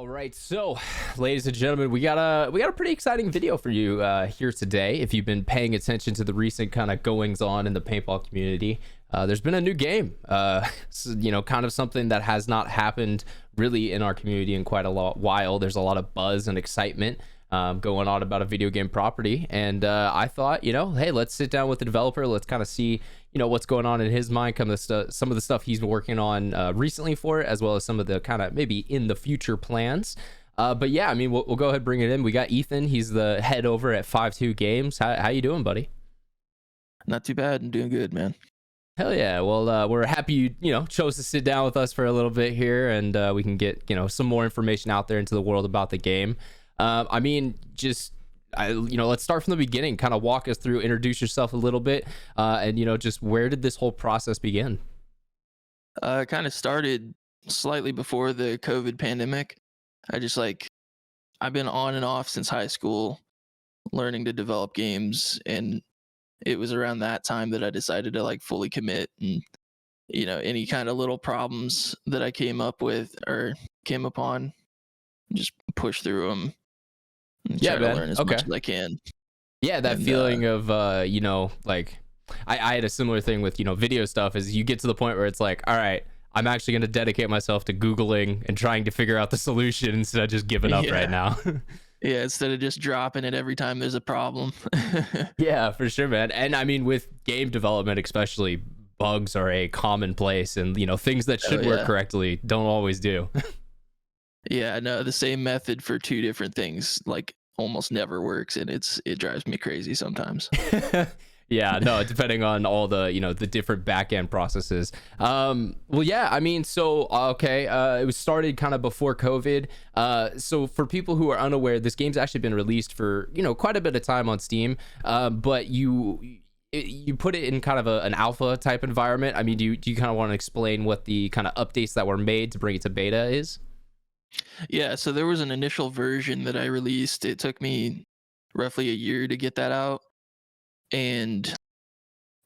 All right, so ladies and gentlemen, we got a pretty exciting video for you here today. If you've been paying attention to the recent kind of goings on in the paintball community, there's been a new game. So, kind of something that has not happened really in our community in quite a while. There's a lot of buzz and excitement going on about a video game property, and I thought, hey, let's sit down with the developer. Let's kind of see what's going on in his mind, some of the stuff he's been working on recently for it, as well as some of the kind of maybe in the future plans. But yeah, I mean, we'll go ahead and bring it in. We got Ethan. He's the head over at FiveTwo Games. How you doing, buddy? Not too bad. I'm doing good, man. Hell yeah. Well, we're happy you chose to sit down with us for a little bit here, and we can get some more information out there into the world about the game. I mean, let's start from the beginning. Kind of walk us through, introduce yourself a little bit, and just where did this whole process begin? Kind of started slightly before the COVID pandemic. I've been on and off since high school, learning to develop games, and it was around that time that I decided to fully commit. And any kind of little problems that I came upon, just push through them. And try to learn as much as I can. Yeah, that feeling of I had a similar thing with video stuff. Is you get to the point where it's like, all right, I'm actually going to dedicate myself to Googling and trying to figure out the solution instead of just giving up right now. Yeah, instead of just dropping it every time there's a problem. Yeah, for sure, man. And I mean, with game development especially, bugs are a commonplace, and things that should work correctly don't always do. Yeah, no, the same method for two different things almost never works, and it drives me crazy sometimes. Yeah, no, depending on all the the different back end processes. Well, yeah, I mean, so okay, it was started kind of before COVID. So for people who are unaware, this game's actually been released for quite a bit of time on Steam. But you put it in kind of an alpha type environment. I mean, do you kind of want to explain what the kind of updates that were made to bring it to beta is? Yeah, so there was an initial version that I released. It took me roughly a year to get that out. And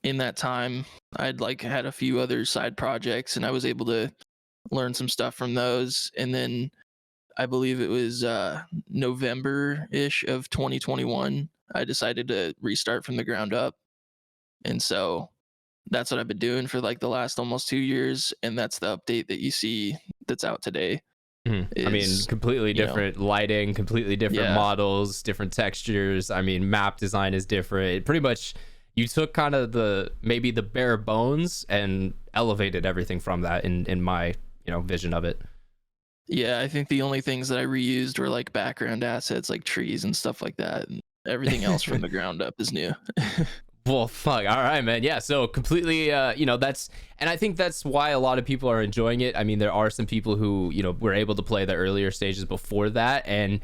in that time, I'd had a few other side projects, and I was able to learn some stuff from those. And then I believe it was November-ish of 2021, I decided to restart from the ground up. And so that's what I've been doing for the last almost 2 years. And that's the update that you see that's out today. I mean, completely different lighting, completely different models, different textures. I mean, map design is different. Pretty much, you took kind of maybe the bare bones and elevated everything from that in my vision of it. Yeah, I think the only things that I reused were background assets like trees and stuff like that, and everything else from the ground up is new. Well, fuck. All right, man. Yeah. So completely, and I think that's why a lot of people are enjoying it. I mean, there are some people who, were able to play the earlier stages before that, and,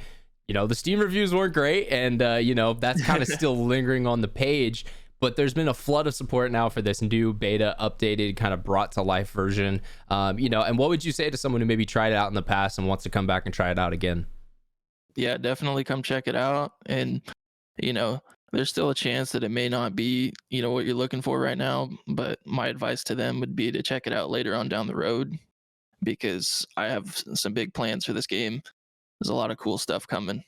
the Steam reviews weren't great. And, that's kind of still lingering on the page, but there's been a flood of support now for this new beta, updated, kind of brought to life version. And what would you say to someone who maybe tried it out in the past and wants to come back and try it out again? Yeah, definitely come check it out. And, there's still a chance that it may not be, what you're looking for right now, but my advice to them would be to check it out later on down the road, because I have some big plans for this game. There's a lot of cool stuff coming.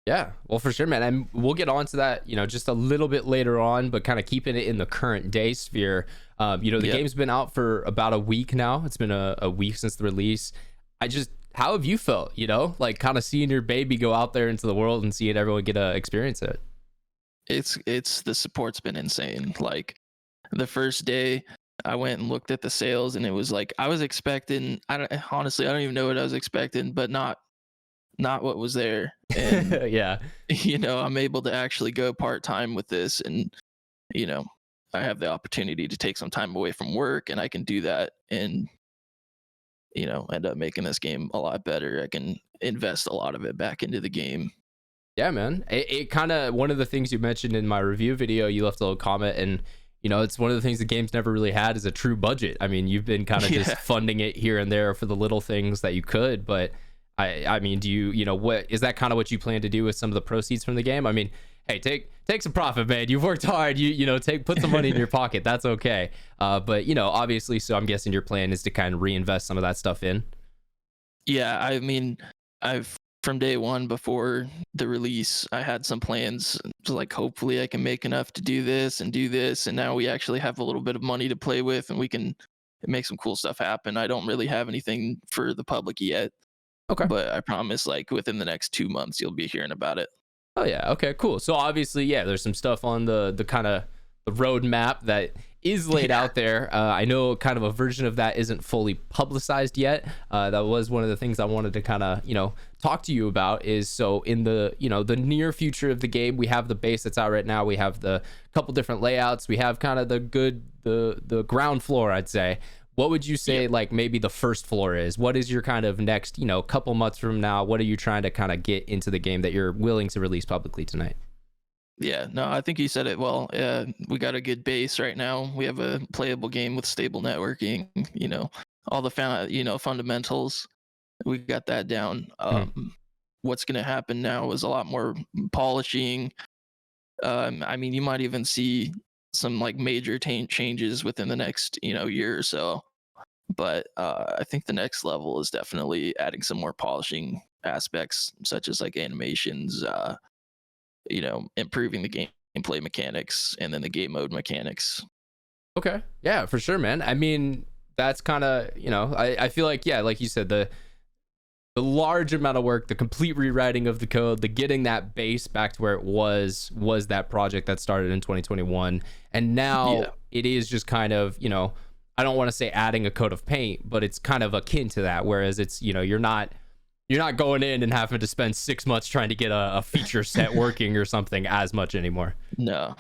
Yeah, well, for sure, man. And we'll get on to that, just a little bit later on, but kind of keeping it in the current day sphere. The game's been out for about a week now. It's been a week since the release. How have you felt, kind of seeing your baby go out there into the world and seeing everyone get to experience it? It's the support's been insane. The first day I went and looked at the sales, and it was I was expecting, I don't even know what I was expecting, but not what was there. And yeah, I'm able to actually go part-time with this, and I have the opportunity to take some time away from work, and I can do that and end up making this game a lot better. I can invest a lot of it back into the game. Yeah, man. It kind of, one of the things you mentioned in my review video, you left a little comment, and it's one of the things the game's never really had is a true budget. I mean, you've been kind of just funding it here and there for the little things that you could, but I mean, do what is that kind of what you plan to do with some of the proceeds from the game? I mean, hey, take some profit, man. You've worked hard. Put some money in your pocket. That's okay. But obviously, so I'm guessing your plan is to kind of reinvest some of that stuff in. Yeah, I mean, I've from day one before the release, I had some plans to like hopefully I can make enough to do this and do this, and now we actually have a little bit of money to play with, and we can make some cool stuff happen. I don't really have anything for the public yet, Okay. but I promise like within the next 2 months you'll be hearing about it. Oh yeah. Okay. Cool. So obviously, yeah, there's some stuff on the kind of the roadmap that is laid out there. I know kind of a version of that isn't fully publicized yet. That was one of the things I wanted to kind of talk to you about. Is so in the the near future of the game, we have the base that's out right now. We have the couple different layouts. We have kind of the ground floor, I'd say. What would you say, like maybe the first floor is? What is your kind of next, couple months from now? What are you trying to kind of get into the game that you're willing to release publicly tonight? Yeah, no, I think you said it well. We got a good base right now. We have a playable game with stable networking. All the fundamentals. We got that down. What's going to happen now is a lot more polishing. I mean, you might even see some like major changes within the next year or so. But I think the next level is definitely adding some more polishing aspects, such as like animations, improving the gameplay mechanics, and then the game mode mechanics. Okay. Yeah, for sure, man. I mean, that's kind of, I feel like, yeah, like you said, the large amount of work, the complete rewriting of the code, the getting that base back to where it was that project that started in 2021. And now it is just kind of, I don't want to say adding a coat of paint, but it's kind of akin to that. Whereas it's, you're not going in and having to spend 6 months trying to get a feature set working or something as much anymore. No,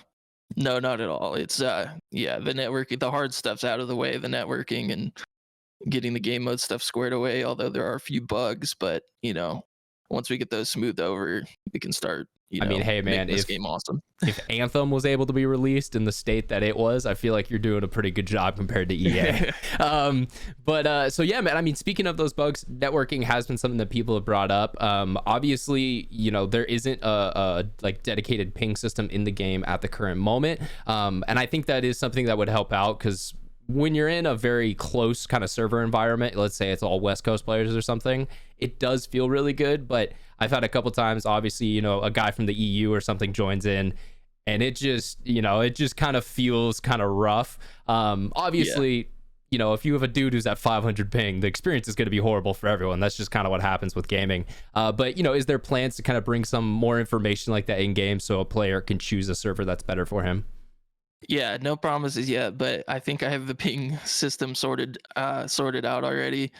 not at all. It's the networking, the hard stuff's out of the way, the networking and getting the game mode stuff squared away, although there are a few bugs, but once we get those smoothed over, we can start I mean, hey man, this game awesome. If Anthem was able to be released in the state that it was, I feel like you're doing a pretty good job compared to EA. So yeah, man, I mean, speaking of those bugs, networking has been something that people have brought up. Obviously, there isn't a like dedicated ping system in the game at the current moment. And I think that is something that would help out, because when you're in a very close kind of server environment, let's say it's all West Coast players or something, it does feel really good. But I've had a couple times, obviously, a guy from the EU or something joins in, and it just kind of feels kind of rough. Obviously, if you have a dude who's at 500 ping, the experience is going to be horrible for everyone. That's just kind of what happens with gaming. But is there plans to kind of bring some more information like that in game so a player can choose a server that's better for him? Yeah, no promises yet, but I think I have the ping system sorted out already.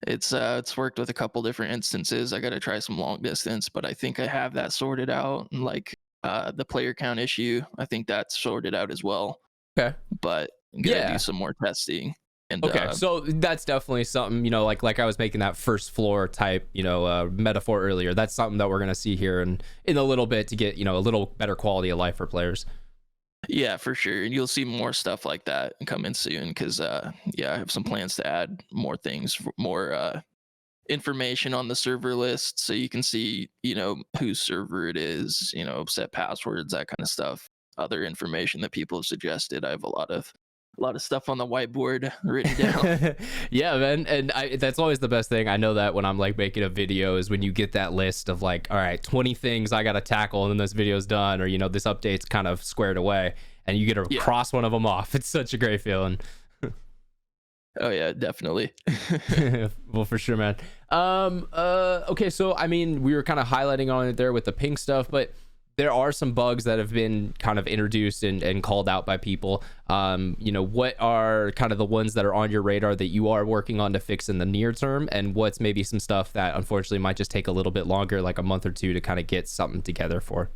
It's worked with a couple different instances. I got to try some long distance, but I think I have that sorted out. And like the player count issue, I think that's sorted out as well. Okay, but I'm gonna do some more testing. And okay, so that's definitely something, like I was making that first floor type metaphor earlier. That's something that we're gonna see here in a little bit to get a little better quality of life for players. Yeah, for sure. And you'll see more stuff like that coming soon, because I have some plans to add more things, more information on the server list, so you can see whose server it is, set passwords, that kind of stuff. Other information that people have suggested. I have a lot of stuff on the whiteboard written down. Yeah, man, and that's always the best thing. I know that when I'm like making a video is when you get that list of like, all right, 20 things I gotta tackle, and then this video's done, or this update's kind of squared away, and you get to cross one of them off. It's such a great feeling. Oh yeah, definitely. Well, for sure, man. Okay, so I mean, we were kind of highlighting on it there with the ping stuff, but there are some bugs that have been kind of introduced and called out by people. What are kind of the ones that are on your radar that you are working on to fix in the near term, and what's maybe some stuff that unfortunately might just take a little bit longer, like a month or two, to kind of get something together for?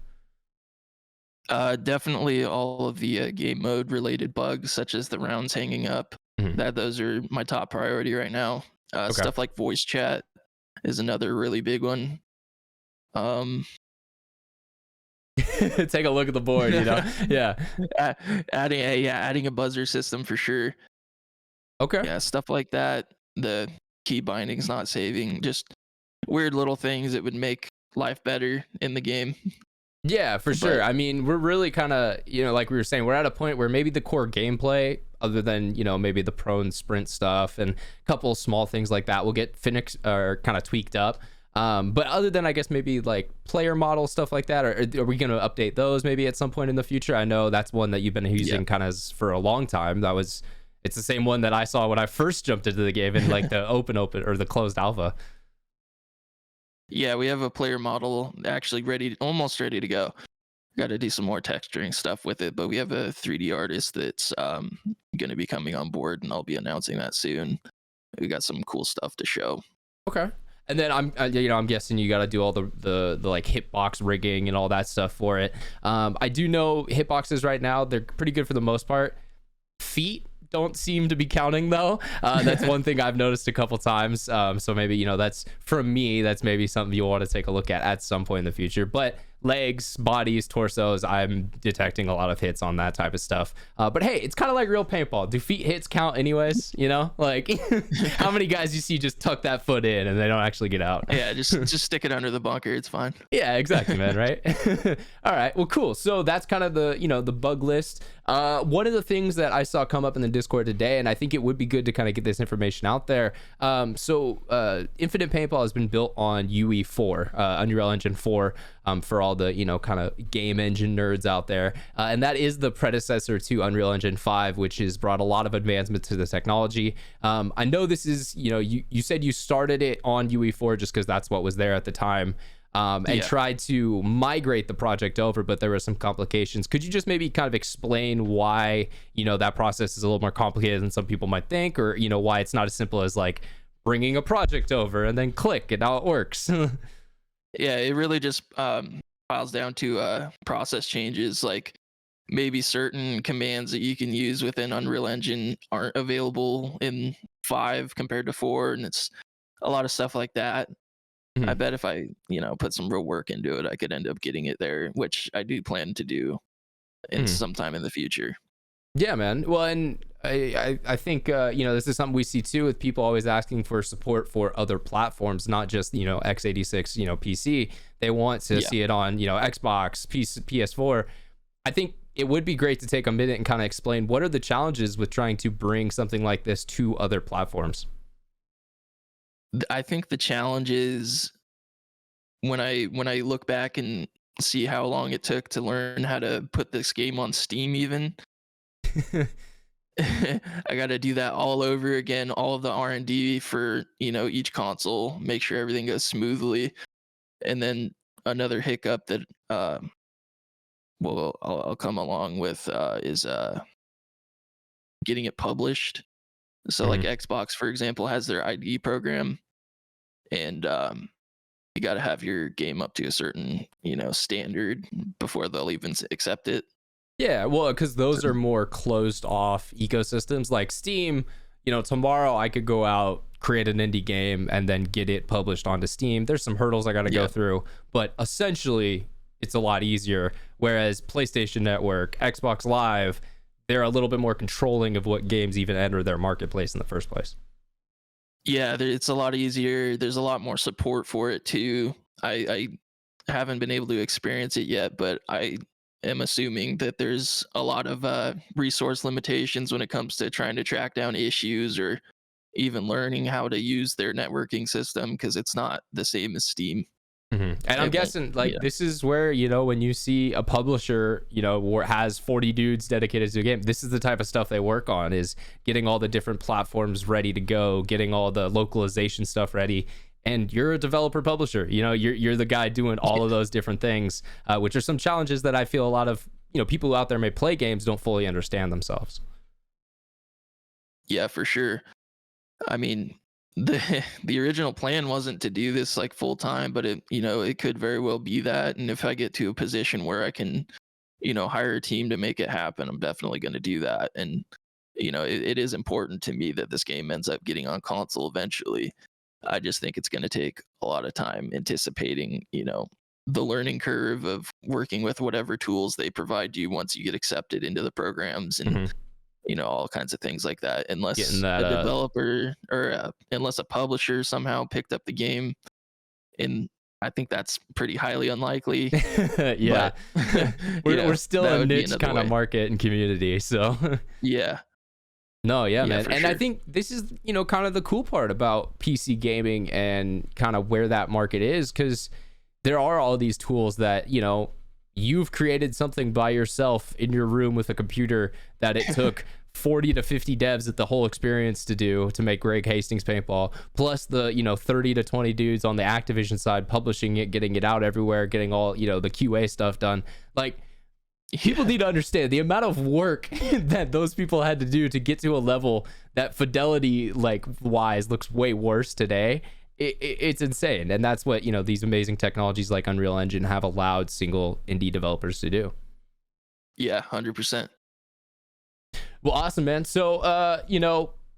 Definitely all of the game mode related bugs, such as the rounds hanging up. Those are my top priority right now. Stuff like voice chat is another really big one. Take a look at the board, yeah. Adding a buzzer system for sure. Okay. Yeah, stuff like that. The key bindings not saving, just weird little things that would make life better in the game. Yeah, for sure. I mean, we're really kind of, like we were saying, we're at a point where maybe the core gameplay, other than, maybe the prone sprint stuff and a couple small things like that, will get finished or kind of tweaked up. But other than, I guess, maybe like player model stuff like that, or are we going to update those maybe at some point in the future? I know that's one that you've been using kind of for a long time. It's the same one that I saw when I first jumped into the game in like the open or the closed alpha. Yeah, we have a player model actually almost ready to go. Got to do some more texturing stuff with it, but we have a 3D artist that's going to be coming on board, and I'll be announcing that soon. We got some cool stuff to show. Okay. And then I'm guessing you got to do all the like hitbox rigging and all that stuff for it. I do know hitboxes right now, they're pretty good for the most part. Feet don't seem to be counting though. That's one thing I've noticed a couple times. So maybe, that's for me, that's maybe something you'll want to take a look at some point in the future. But legs, bodies, torsos, I'm detecting a lot of hits on that type of stuff. But hey, it's kind of like real paintball. Do feet hits count anyways? Like how many guys you see just tuck that foot in and they don't actually get out? Yeah, just stick it under the bunker. It's fine. Yeah, exactly, man. Right. All right. Well, cool. So that's kind of the bug list. One of the things that I saw come up in the Discord today, and I think it would be good to kind of get this information out there. So Infinite Paintball has been built on UE4, Unreal Engine 4, for all the kind of game engine nerds out there, and that is the predecessor to Unreal Engine 5, which has brought a lot of advancements to the technology. I know this is you said you started it on UE4 just because that's what was there at the time. And tried to migrate the project over, but there were some complications. Could you just maybe kind of explain why that process is a little more complicated than some people might think, or why it's not as simple as like bringing a project over and then click and now it works? Yeah, it really just piles down to process changes. Like maybe certain commands that you can use within Unreal Engine aren't available in 5 compared to 4, and it's a lot of stuff like that. I bet if I, put some real work into it, I could end up getting it there, which I do plan to do in sometime in the future. Yeah, man. Well, and I think, this is something we see too with people always asking for support for other platforms, not just, x86, PC. They want to see it on, Xbox, PS4. I think it would be great to take a minute and kind of explain what are the challenges with trying to bring something like this to other platforms. I think the challenge is when I look back and see how long it took to learn how to put this game on Steam even. I got to do that all over again, all of the R&D for, each console, make sure everything goes smoothly. And then another hiccup that I'll come along with is getting it published. So like Xbox, for example, has their ID program, and you got to have your game up to a certain, standard before they'll even accept it. Yeah, well, because those are more closed off ecosystems. Like Steam, tomorrow I could go out, create an indie game, and then get it published onto Steam. There's some hurdles I got to go through, but essentially it's a lot easier. Whereas PlayStation Network, Xbox Live, they're a little bit more controlling of what games even enter their marketplace in the first place. Yeah, it's a lot easier. There's a lot more support for it too. I haven't been able to experience it yet, but I am assuming that there's a lot of resource limitations when it comes to trying to track down issues or even learning how to use their networking system, because it's not the same as Steam. And I'm guessing this is where, when you see a publisher, has 40 dudes dedicated to a game, this is the type of stuff they work on, is getting all the different platforms ready to go, getting all the localization stuff ready. And you're a developer publisher, you're the guy doing all of those different things, which are some challenges that I feel a lot of, people out there may play games don't fully understand themselves. Yeah, for sure. I mean, the original plan wasn't to do this like full time, but it could very well be that. And if I get to a position where I can, hire a team to make it happen, I'm definitely going to do that. And it is important to me that this game ends up getting on console eventually. I just think it's going to take a lot of time anticipating, the learning curve of working with whatever tools they provide you once you get accepted into the programs and all kinds of things like that. Unless a developer or unless a publisher somehow picked up the game, and I think that's pretty highly unlikely. Yeah, but, we're still a niche kind of market and community, so yeah. No, yeah, Yeah, man. for And I sure. think this is, kind of the cool part about PC gaming and kind of where that market is, because there are all these tools that, you've created something by yourself in your room with a computer that it took 40 to 50 devs at the whole experience to do to make Greg Hastings paintball, plus the, 30 to 20 dudes on the Activision side publishing it, getting it out everywhere, getting all, the QA stuff done. Like, people Yeah. need to understand the amount of work that those people had to do to get to a level that fidelity like wise looks way worse today. It's insane, and that's what these amazing technologies like Unreal Engine have allowed single indie developers to do. Yeah, 100%. Well, awesome, man. So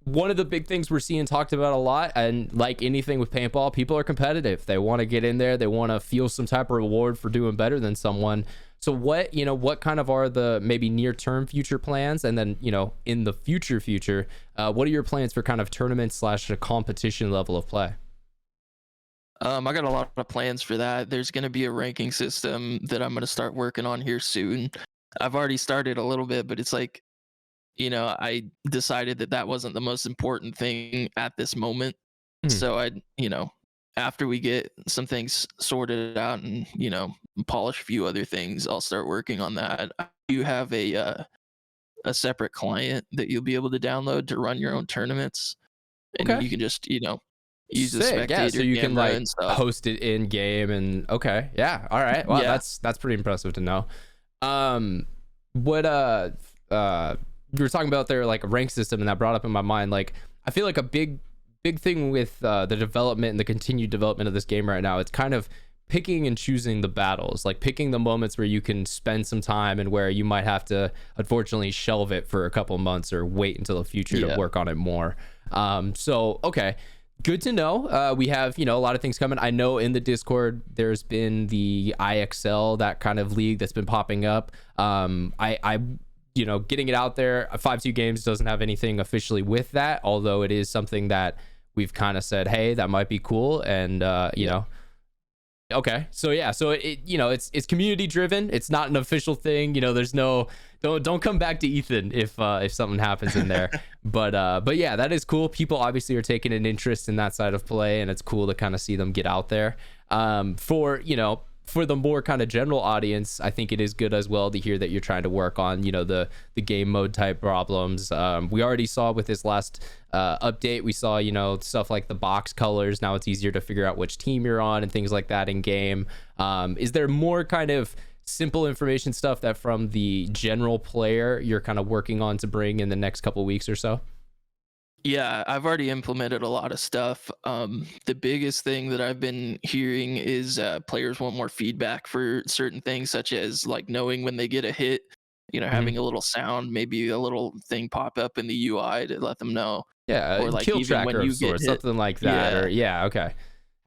one of the big things we're seeing talked about a lot, and like anything with paintball, people are competitive. They want to get in there, they want to feel some type of reward for doing better than someone. So what kind of are the maybe near term future plans, and then in the future, what are your plans for kind of tournament slash a competition level of play? I got a lot of plans for that. There's going to be a ranking system that I'm going to start working on here soon. I've already started a little bit, but it's like, I decided that that wasn't the most important thing at this moment. Hmm. So after we get some things sorted out and, polish a few other things, I'll start working on that. You have a separate client that you'll be able to download to run your own tournaments, and Okay. you can just, use the Sick. Yeah. So spectator you can camera like and stuff. host it in game, and okay. Yeah. All right. Wow. Yeah. That's pretty impressive to know. Um, what you were talking about there, like a rank system, and that brought up in my mind, like I feel like a big thing with the development and the continued development of this game right now, it's kind of picking and choosing the battles, like picking the moments where you can spend some time and where you might have to unfortunately shelve it for a couple months or wait until the future to Yeah. work on it more. So okay, good to know. We have a lot of things coming. I know in the Discord there's been the IXL, that kind of league that's been popping up. I getting it out there. FiveTwo Games doesn't have anything officially with that, although it is something that we've kind of said, hey, that might be cool. And okay, so yeah, so it's community driven. It's not an official thing. There's no, don't come back to Ethan if something happens in there. But yeah, that is cool. People obviously are taking an interest in that side of play, and it's cool to kind of see them get out there. For the more kind of general audience, I think it is good as well to hear that you're trying to work on the game mode type problems. We already saw with this last update, we saw stuff like the box colors. Now it's easier to figure out which team you're on and things like that in game. Is there more kind of simple information stuff that from the general player you're kind of working on to bring in the next couple weeks or so? Yeah, I've already implemented a lot of stuff. The biggest thing that I've been hearing is players want more feedback for certain things, such as like knowing when they get a hit, Mhm. having a little sound, maybe a little thing pop up in the UI to let them know, Yeah, or a like kill even when tracker of you get sorts, hit. something like that. Yeah, Or yeah, okay,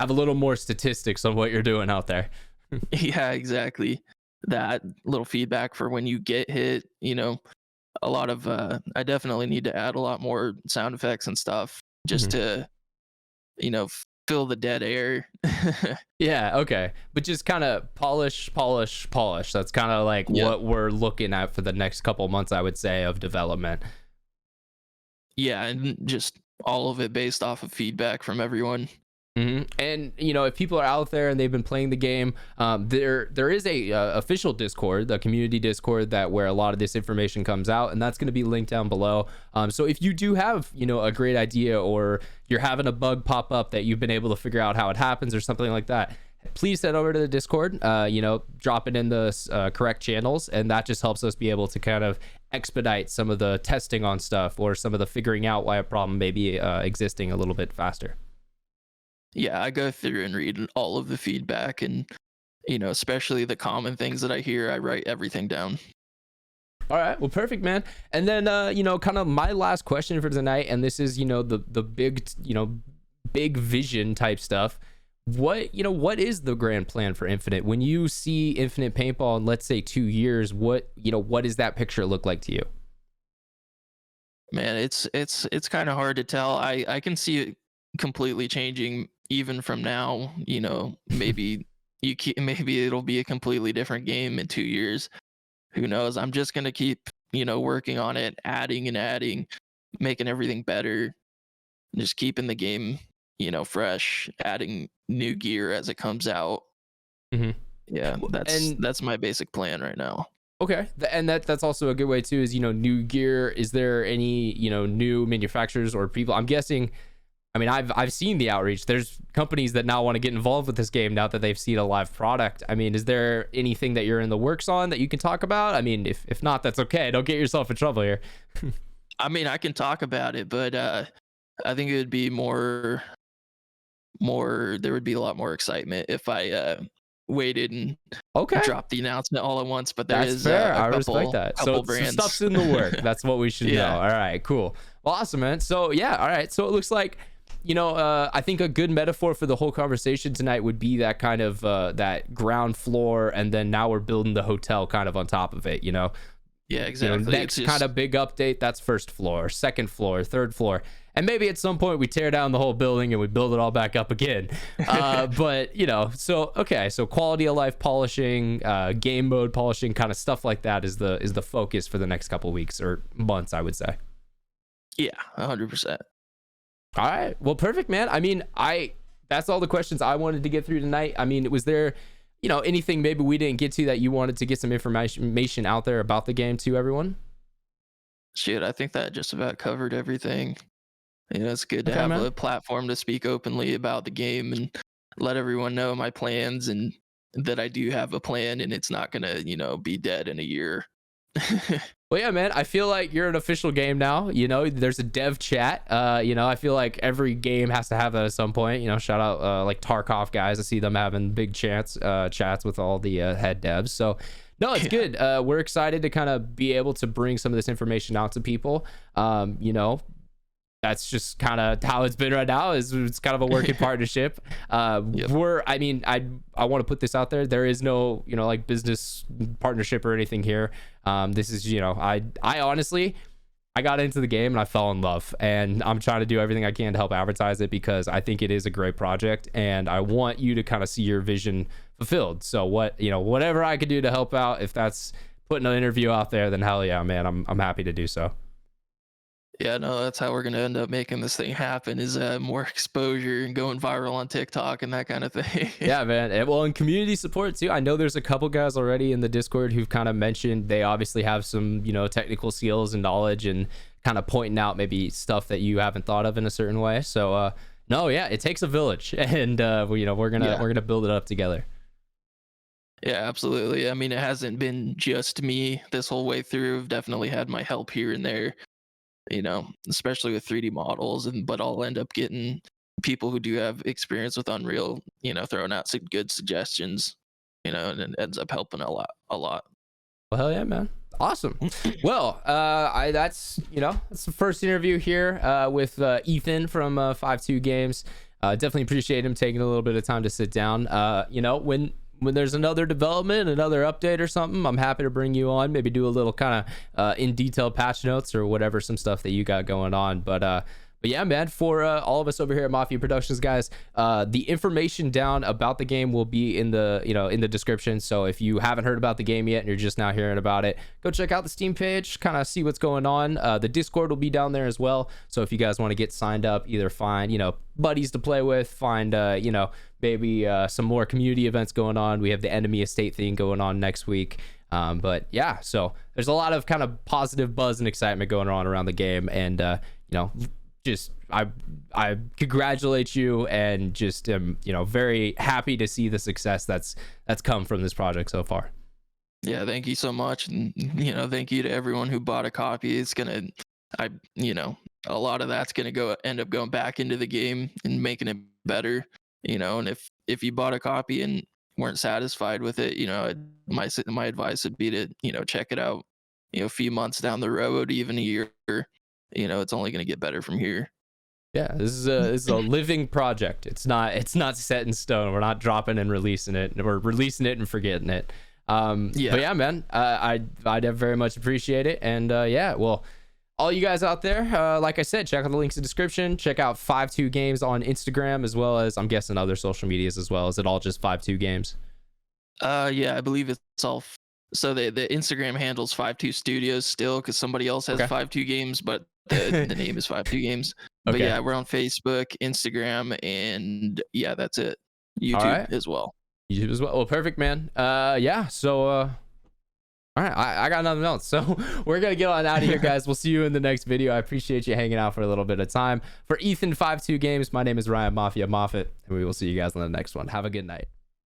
have a little more statistics on what you're doing out there. yeah, exactly. That little feedback for when you get hit, a lot of I definitely need to add a lot more sound effects and stuff just Mhm. to fill the dead air. Yeah, okay. But just kind of polish. That's kind of like Yeah, what we're looking at for the next couple months, I would say, of development. yeah, and just all of it based off of feedback from everyone. And if people are out there and they've been playing the game, there is a official Discord, the community Discord, that where a lot of this information comes out, and that's going to be linked down below. So if you do have a great idea, or you're having a bug pop up that you've been able to figure out how it happens or something like that, please head over to the Discord. Drop it in the correct channels, and that just helps us be able to kind of expedite some of the testing on stuff, or some of the figuring out why a problem may be existing a little bit faster. Yeah, I go through and read all of the feedback, and especially the common things that I hear, I write everything down. All right, well, perfect, man. And then kind of my last question for tonight, and this is the big big vision type stuff. What is the grand plan for Infinite? When you see Infinite Paintball in, let's say, 2 years, what does that picture look like to you? Man, it's kind of hard to tell. I can see it completely changing even from now. Maybe maybe it'll be a completely different game in 2 years. Who knows? I'm just gonna keep working on it, adding and adding. making everything better, just keeping the game, fresh, adding new gear as it comes out. Hmm. Yeah, that's And that's my basic plan right now. okay, and that's also a good way too. Is new gear? Is there any new manufacturers or people? I'm guessing. I mean, I've seen the outreach. There's companies that now want to get involved with this game now that they've seen a live product. I mean, is there anything that you're in the works on that you can talk about? I mean, if not, that's okay. Don't get yourself in trouble here. I mean, I can talk about it, but I think it would be more. There would be a lot more excitement if I waited and Okay, dropped the announcement all at once. But there that's is fair. a I respect couple that. couple So brands. stuff's in the work. That's what we should know. Yeah. All right, cool. Well, awesome, man. So yeah, all right. So it looks like I think a good metaphor for the whole conversation tonight would be that kind of that ground floor, and then now we're building the hotel kind of on top of it. Yeah, exactly. Next kind of big update, that's first floor, second floor, third floor, and maybe at some point we tear down the whole building and we build it all back up again. But so okay, so quality of life polishing, game mode polishing, kind of stuff like that is the focus for the next couple weeks or months, I would say. Yeah, 100%. All right, well, perfect, man. I mean, that's all the questions I wanted to get through tonight. I mean, was there anything maybe we didn't get to that you wanted to get some information out there about the game to everyone? Shit, I think that just about covered everything. It's good to Okay, have man. a platform to speak openly about the game and let everyone know my plans and that I do have a plan and it's not gonna, be dead in a year. Well, yeah, man, I feel like you're an official game now. There's a dev chat. I feel like every game has to have that at some point. Shout out like Tarkov guys. I see them having big chats with all the head devs. So, no, it's good. We're excited to kind of be able to bring some of this information out to people. That's just kind of how it's been right now. It's kind of a working partnership. Yep. I want to put this out there. There is no like business partnership or anything here. This is I honestly, I got into the game and I fell in love, and I'm trying to do everything I can to help advertise it because I think it is a great project and I want you to kind of see your vision fulfilled. So whatever I could do to help out, if that's putting an interview out there, then hell yeah, man, I'm happy to do so. Yeah, no, that's how we're gonna end up making this thing happen is more exposure and going viral on TikTok and that kind of thing. Yeah, man. And community support too. I know there's a couple guys already in the Discord who've kind of mentioned they obviously have some, technical skills and knowledge and kind of pointing out maybe stuff that you haven't thought of in a certain way. So, no, yeah, it takes a village, and we're gonna build it up together. Yeah, absolutely. I mean, it hasn't been just me this whole way through. I've definitely had my help here and there, especially with 3D models, but I'll end up getting people who do have experience with Unreal, throwing out some good suggestions, and it ends up helping a lot. Well, hell yeah, man. Awesome. Well, that's the first interview here with Ethan from FiveTwo Games. Definitely appreciate him taking a little bit of time to sit down. When there's another development, another update or something, I'm happy to bring you on, maybe do a little kind of in detail patch notes or whatever, some stuff that you got going on. But yeah, man, for all of us over here at MafiaProductions, guys, the information down about the game will be in the in the description. So if you haven't heard about the game yet and you're just now hearing about it, go check out the Steam page, kind of see what's going on. The Discord will be down there as well. So if you guys want to get signed up, either find buddies to play with, find maybe some more community events going on. We have the Enemy Estate thing going on next week. But yeah, so there's a lot of kind of positive buzz and excitement going on around the game, and just I congratulate you and just am very happy to see the success that's come from this project so far. Yeah, thank you so much, and thank you to everyone who bought a copy. It's gonna, a lot of that's gonna end up going back into the game and making it better. And if you bought a copy and weren't satisfied with it, my advice would be to check it out. A few months down the road, even a year. It's only going to get better from here. Yeah, this is a living project. It's not set in stone. We're not dropping and releasing it. We're releasing it and forgetting it. But yeah, man, I very much appreciate it. And yeah, well, all you guys out there, like I said, check out the links in the description. Check out FiveTwo Games on Instagram, as well as I'm guessing other social medias as well. Is it all just FiveTwo Games? Yeah, I believe it's all. So the Instagram handles FiveTwo Studios still, because somebody else has Okay. FiveTwo Games, but the name is FiveTwo Games. But Okay. yeah, we're on Facebook, Instagram, and yeah, that's it. All YouTube right. as well. YouTube as well. Well, perfect, man. Yeah. So, all right, I got nothing else. So we're gonna get on out of here, guys. We'll see you in the next video. I appreciate you hanging out for a little bit of time. For Ethan FiveTwo Games, my name is Ryan Mafia Moffett, and we will see you guys on the next one. Have a good night.